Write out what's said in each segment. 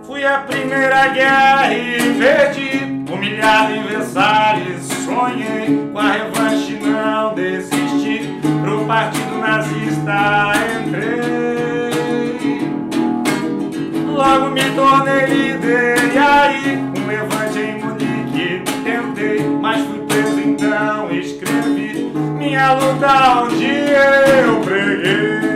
Fui à primeira guerra e perdi, humilhado em Versalhes. Sonhei com a revanche, não desisti, pro partido nazista entrei. Logo me tornei líder e aí um levante em Munique tentei, mas fui preso então escrevi minha luta onde eu preguei.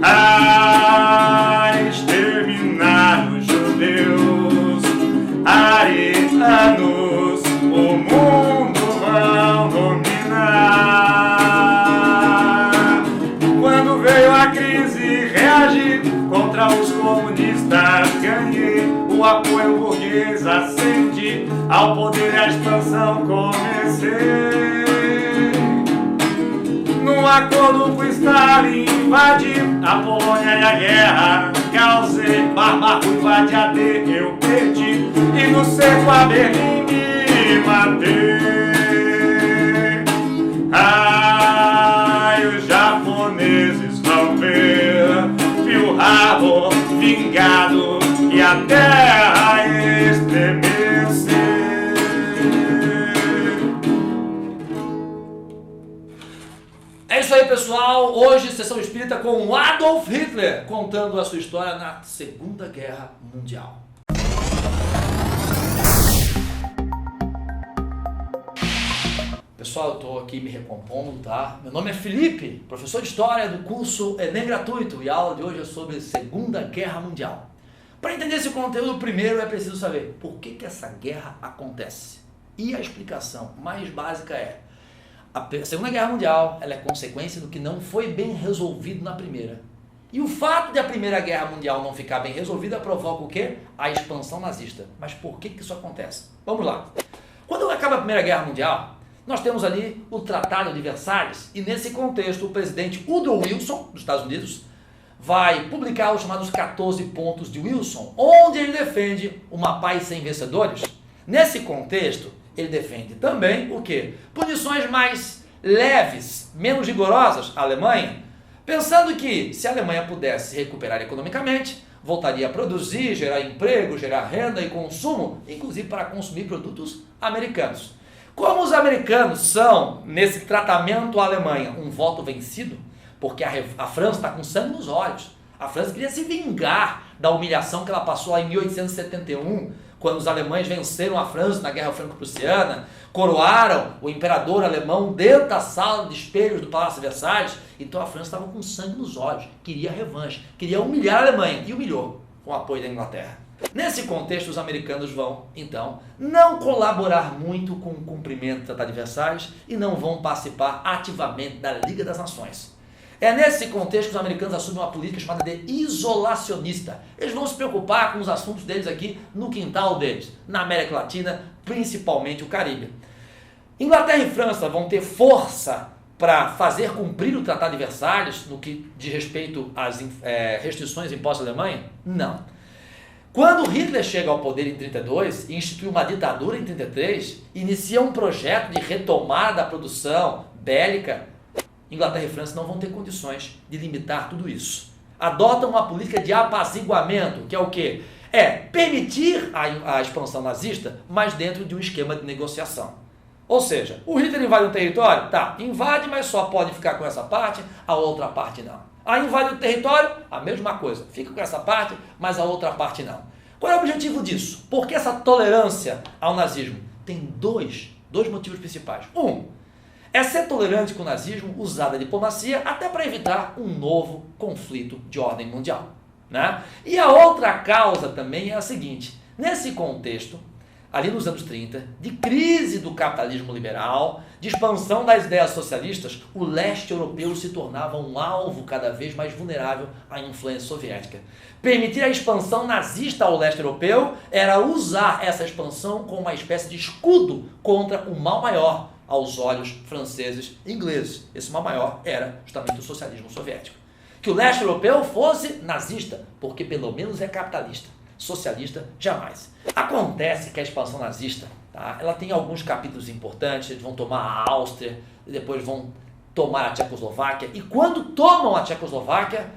A exterminar os judeus, arianos, o mundo vão dominar. Quando veio a crise, reagi contra os comunistas, ganhei o apoio burguês, ascendi ao poder e à expansão comecei. Num acordo com Stalin, invadi a Polônia e a guerra causei, Barbaco invade a D, eu perdi, e no cerco a Berlim me matei. Ai, os japoneses vão ver Pearl Harbor vingado e a terra estremecer. É isso aí, pessoal. Hoje, Sessão Espírita com Adolf Hitler, contando a sua história na Segunda Guerra Mundial. Pessoal, eu estou aqui me recompondo, tá? Meu nome é Felipe, professor de História do curso Enem Gratuito, e a aula de hoje é sobre Segunda Guerra Mundial. Para entender esse conteúdo, primeiro é preciso saber por que essa guerra acontece. E a explicação mais básica é: a Segunda Guerra Mundial ela é consequência do que não foi bem resolvido na Primeira. E o fato de a Primeira Guerra Mundial não ficar bem resolvida provoca o quê? A expansão nazista. Mas por que isso acontece? Vamos lá. Quando acaba a Primeira Guerra Mundial, nós temos ali o Tratado de Versalhes, e nesse contexto o presidente Woodrow Wilson, dos Estados Unidos, vai publicar os chamados 14 pontos de Wilson, onde ele defende uma paz sem vencedores. Nesse contexto, ele defende também o quê? Punições mais leves, menos rigorosas à Alemanha, pensando que se a Alemanha pudesse se recuperar economicamente, voltaria a produzir, gerar emprego, gerar renda e consumo, inclusive para consumir produtos americanos. Como os americanos são, nesse tratamento à Alemanha, um voto vencido, porque a França está com sangue nos olhos. A França queria se vingar da humilhação que ela passou lá em 1871, quando os alemães venceram a França na Guerra Franco-Prussiana, coroaram o imperador alemão dentro da sala de espelhos do Palácio de Versalhes. Então a França estava com sangue nos olhos, queria revanche, queria humilhar a Alemanha, e humilhou com o apoio da Inglaterra. Nesse contexto, os americanos vão, então, não colaborar muito com o cumprimento do Tratado de Versalhes e não vão participar ativamente da Liga das Nações. É nesse contexto que os americanos assumem uma política chamada de isolacionista. Eles vão se preocupar com os assuntos deles aqui no quintal deles, na América Latina, principalmente o Caribe. Inglaterra e França vão ter força para fazer cumprir o Tratado de Versalhes no que diz respeito às restrições impostas à Alemanha? Não. Quando Hitler chega ao poder em 1932 e institui uma ditadura em 1933, inicia um projeto de retomada da produção bélica, Inglaterra e França não vão ter condições de limitar tudo isso. Adotam uma política de apaziguamento, que é o quê? É permitir a expansão nazista, mas dentro de um esquema de negociação. Ou seja, o Hitler invade um território? Tá, invade, mas só pode ficar com essa parte, a outra parte não. Aí invade o território, a mesma coisa, fica com essa parte, mas a outra parte não. Qual é o objetivo disso? Por que essa tolerância ao nazismo? Tem dois motivos principais. Um, é ser tolerante com o nazismo, usar a diplomacia até para evitar um novo conflito de ordem mundial, né? E a outra causa também é a seguinte: nesse contexto, ali nos anos 30, de crise do capitalismo liberal, de expansão das ideias socialistas, o leste europeu se tornava um alvo cada vez mais vulnerável à influência soviética. Permitir a expansão nazista ao leste europeu era usar essa expansão como uma espécie de escudo contra o mal maior aos olhos franceses e ingleses. Esse mal maior era justamente o socialismo soviético. Que o leste europeu fosse nazista, porque pelo menos é capitalista. Socialista, jamais. Acontece que a expansão nazista, tá, ela tem alguns capítulos importantes. Eles vão tomar a Áustria, depois vão tomar a Tchecoslováquia, e quando tomam a Tchecoslováquia,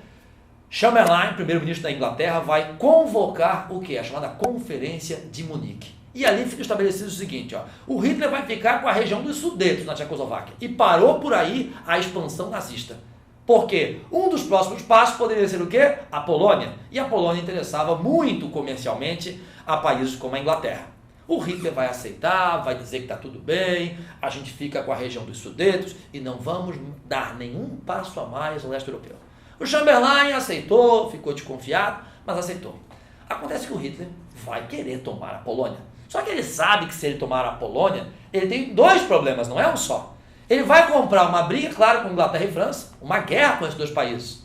Chamberlain, primeiro-ministro da Inglaterra, vai convocar o que? A chamada Conferência de Munique. E ali fica estabelecido o seguinte, ó, o Hitler vai ficar com a região dos Sudetos na Tchecoslováquia. E parou por aí a expansão nazista. Porque um dos próximos passos poderia ser o quê? A Polônia. E a Polônia interessava muito comercialmente a países como a Inglaterra. O Hitler vai aceitar, vai dizer que está tudo bem, a gente fica com a região dos Sudetos e não vamos dar nenhum passo a mais ao leste europeu. O Chamberlain aceitou, ficou desconfiado, mas aceitou. Acontece que o Hitler vai querer tomar a Polônia. Só que ele sabe que se ele tomar a Polônia, ele tem dois problemas, não é um só. Ele vai comprar uma briga, claro, com Inglaterra e França, uma guerra com esses dois países.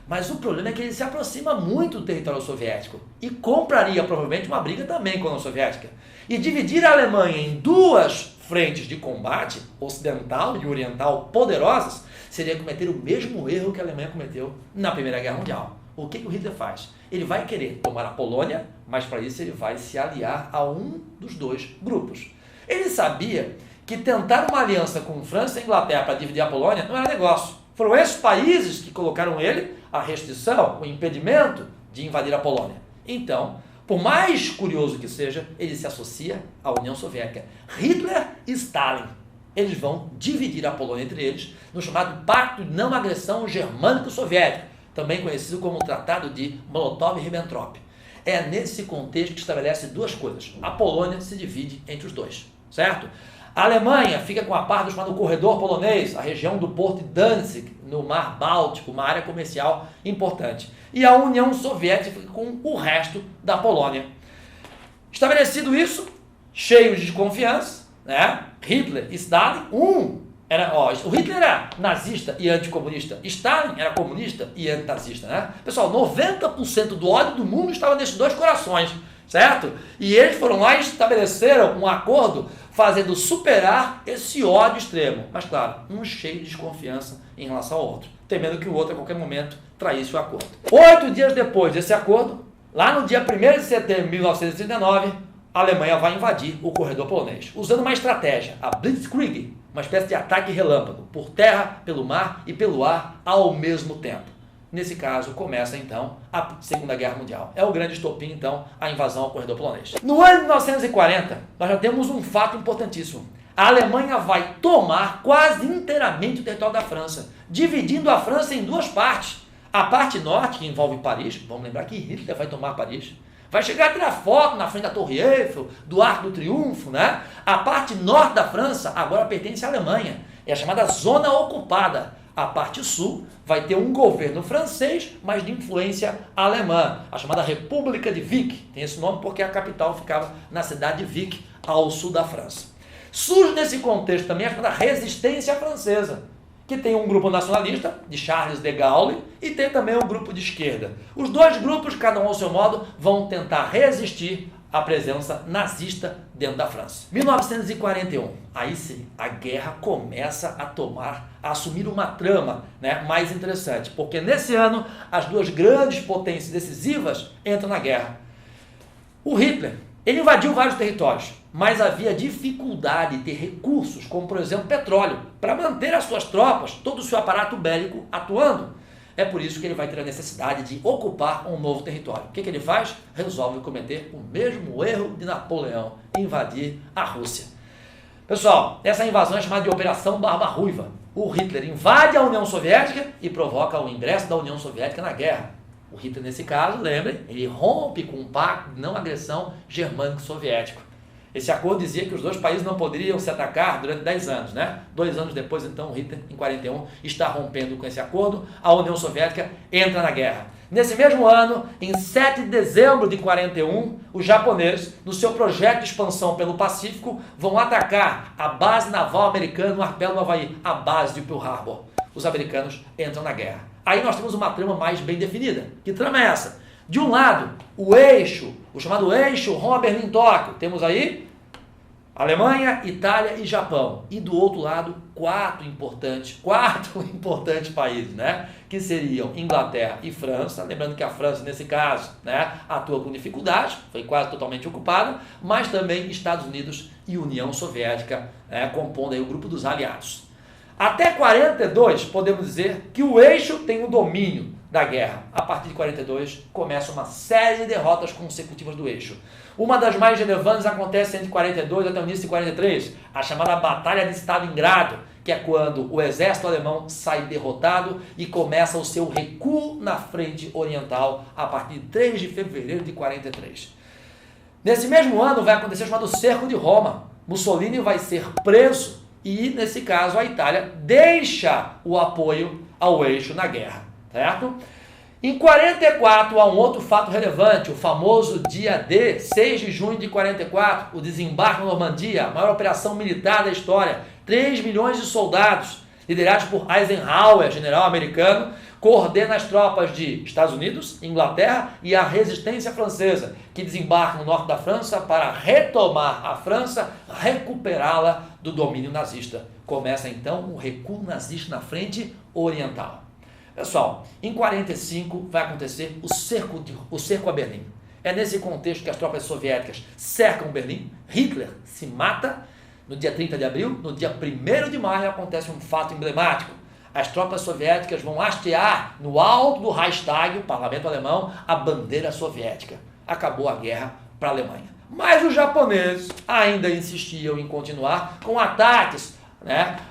Mas o problema é que ele se aproxima muito do território soviético e compraria provavelmente uma briga também com a União Soviética. E dividir a Alemanha em duas frentes de combate, ocidental e oriental, poderosas, seria cometer o mesmo erro que a Alemanha cometeu na Primeira Guerra Mundial. O que o Hitler faz? Ele vai querer tomar a Polônia, mas para isso ele vai se aliar a um dos dois grupos. Ele sabia que tentar uma aliança com França e Inglaterra para dividir a Polônia não era negócio. Foram esses países que colocaram ele a restrição, o impedimento de invadir a Polônia. Então, por mais curioso que seja, ele se associa à União Soviética. Hitler e Stalin. Eles vão dividir a Polônia entre eles no chamado Pacto de Não Agressão Germânico-Soviético, também conhecido como o Tratado de Molotov-Ribbentrop. É nesse contexto que estabelece duas coisas. A Polônia se divide entre os dois, certo? A Alemanha fica com a parte do chamado Corredor Polonês, a região do porto de Danzig, no Mar Báltico, uma área comercial importante. E a União Soviética fica com o resto da Polônia. Estabelecido isso, cheios de confiança, né? Hitler e Stalin, o Hitler era nazista e anticomunista, Stalin era comunista e antinazista, né? Pessoal, 90% do ódio do mundo estava nesses dois corações, certo? E eles foram lá e estabeleceram um acordo fazendo superar esse ódio extremo. Mas claro, um cheio de desconfiança em relação ao outro, temendo que o outro a qualquer momento traísse o acordo. 8 dias depois desse acordo, lá no dia 1º de setembro de 1939, a Alemanha vai invadir o corredor polonês, usando uma estratégia, a Blitzkrieg, uma espécie de ataque relâmpago, por terra, pelo mar e pelo ar ao mesmo tempo. Nesse caso, começa então a Segunda Guerra Mundial. É o grande estopim, então, a invasão ao corredor polonês. No ano de 1940, nós já temos um fato importantíssimo. A Alemanha vai tomar quase inteiramente o território da França, dividindo a França em duas partes. A parte norte, que envolve Paris, vamos lembrar que Hitler vai tomar Paris, vai chegar a tirar foto na frente da Torre Eiffel, do Arco do Triunfo, né? A parte norte da França agora pertence à Alemanha, é a chamada Zona Ocupada. A parte sul vai ter um governo francês, mas de influência alemã, a chamada República de Vic. Tem esse nome porque a capital ficava na cidade de Vic, ao sul da França. Surge nesse contexto também a chamada Resistência Francesa, que tem um grupo nacionalista, de Charles de Gaulle, e tem também um grupo de esquerda. Os dois grupos, cada um ao seu modo, vão tentar resistir à presença nazista dentro da França. 1941, aí sim, a guerra começa a assumir uma trama, né, mais interessante, porque nesse ano as duas grandes potências decisivas entram na guerra. O Hitler, ele invadiu vários territórios, mas havia dificuldade de ter recursos, como por exemplo petróleo, para manter as suas tropas, todo o seu aparato bélico atuando. É por isso que ele vai ter a necessidade de ocupar um novo território. O que ele faz? Resolve cometer o mesmo erro de Napoleão, invadir a Rússia. Pessoal, essa invasão é chamada de Operação Barba Ruiva. O Hitler invade a União Soviética e provoca o ingresso da União Soviética na guerra. O Hitler, nesse caso, lembrem, ele rompe com um pacto de não agressão germânico-soviético. Esse acordo dizia que os dois países não poderiam se atacar durante 10 anos, né? 2 anos depois, então, o Hitler, em 41, está rompendo com esse acordo, a União Soviética entra na guerra. Nesse mesmo ano, em 7 de dezembro de 41, os japoneses, no seu projeto de expansão pelo Pacífico, vão atacar a base naval americana no arquipélago do Havaí, a base de Pearl Harbor. Os americanos entram na guerra. Aí nós temos uma trama mais bem definida. Que trama é essa? De um lado, o chamado eixo Roma-Berlim-Tóquio. Temos aí Alemanha, Itália e Japão. E do outro lado, quatro importantes países, né? Que seriam Inglaterra e França. Lembrando que a França, nesse caso, né, atua com dificuldade, foi quase totalmente ocupada, mas também Estados Unidos e União Soviética, né, compondo aí o grupo dos aliados. Até 42, podemos dizer que o eixo tem o domínio da guerra. A partir de 42, começa uma série de derrotas consecutivas do eixo. Uma das mais relevantes acontece entre 42 até o início de 43, a chamada Batalha de Stalingrado, que é quando o exército alemão sai derrotado e começa o seu recuo na frente oriental a partir de 3 de fevereiro de 43. Nesse mesmo ano vai acontecer o chamado Cerco de Roma. Mussolini vai ser preso e, nesse caso, a Itália deixa o apoio ao eixo na guerra, certo? Em 44 há um outro fato relevante, o famoso dia D, 6 de junho de 44, o desembarque na Normandia, a maior operação militar da história, 3 milhões de soldados, liderados por Eisenhower, general americano, coordena as tropas de Estados Unidos, Inglaterra e a resistência francesa, que desembarcam no norte da França para retomar a França, recuperá-la do domínio nazista. Começa então o recuo nazista na frente oriental. Pessoal, em 45 vai acontecer o cerco a Berlim. É nesse contexto que as tropas soviéticas cercam Berlim, Hitler se mata. No dia 30 de abril, no dia 1º de maio, acontece um fato emblemático. As tropas soviéticas vão hastear no alto do Reichstag, o parlamento alemão, a bandeira soviética. Acabou a guerra para a Alemanha. Mas os japoneses ainda insistiam em continuar com ataques,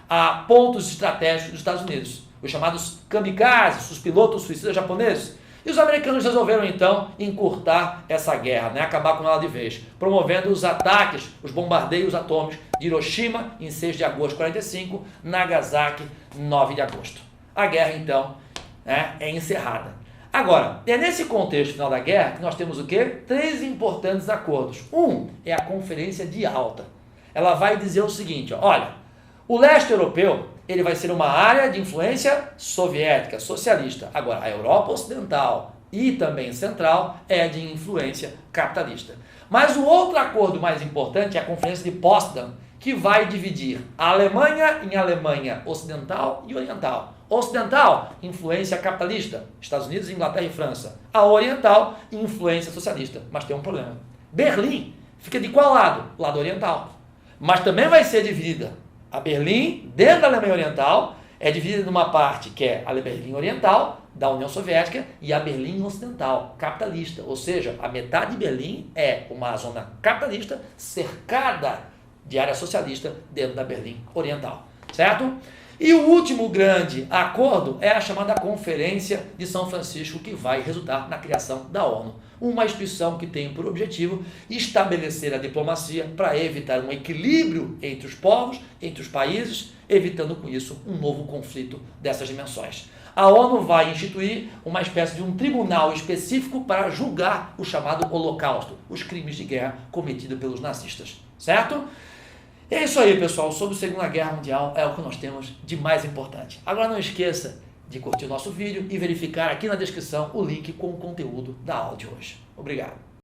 a pontos estratégicos dos Estados Unidos, os chamados kamikazes, os pilotos suicidas japoneses. E os americanos resolveram então encurtar essa guerra, acabar com ela de vez, promovendo os ataques, os bombardeios atômicos de Hiroshima em 6 de agosto de 45, Nagasaki 9 de agosto. A guerra então é encerrada. Agora, é nesse contexto final da guerra que nós temos o quê? 3 importantes acordos. Um é a Conferência de Yalta. Ela vai dizer o seguinte, olha, o leste europeu ele vai ser uma área de influência soviética, socialista. Agora, a Europa Ocidental e também Central é de influência capitalista. Mas o outro acordo mais importante é a Conferência de Potsdam, que vai dividir a Alemanha em Alemanha Ocidental e Oriental. Ocidental, influência capitalista, Estados Unidos, Inglaterra e França. A Oriental, influência socialista. Mas tem um problema. Berlim fica de qual lado? Lado oriental. Mas também vai ser dividida. A Berlim, dentro da Alemanha Oriental, é dividida numa parte que é a Berlim Oriental, da União Soviética, e a Berlim Ocidental, capitalista. Ou seja, a metade de Berlim é uma zona capitalista cercada de área socialista dentro da Berlim Oriental. Certo? E o último grande acordo é a chamada Conferência de São Francisco, que vai resultar na criação da ONU. Uma instituição que tem por objetivo estabelecer a diplomacia para evitar um equilíbrio entre os povos, entre os países, evitando com isso um novo conflito dessas dimensões. A ONU vai instituir uma espécie de um tribunal específico para julgar o chamado Holocausto, os crimes de guerra cometidos pelos nazistas. Certo? É isso aí, pessoal. Sobre a Segunda Guerra Mundial é o que nós temos de mais importante. Agora não esqueça de curtir o nosso vídeo e verificar aqui na descrição o link com o conteúdo da aula de hoje. Obrigado.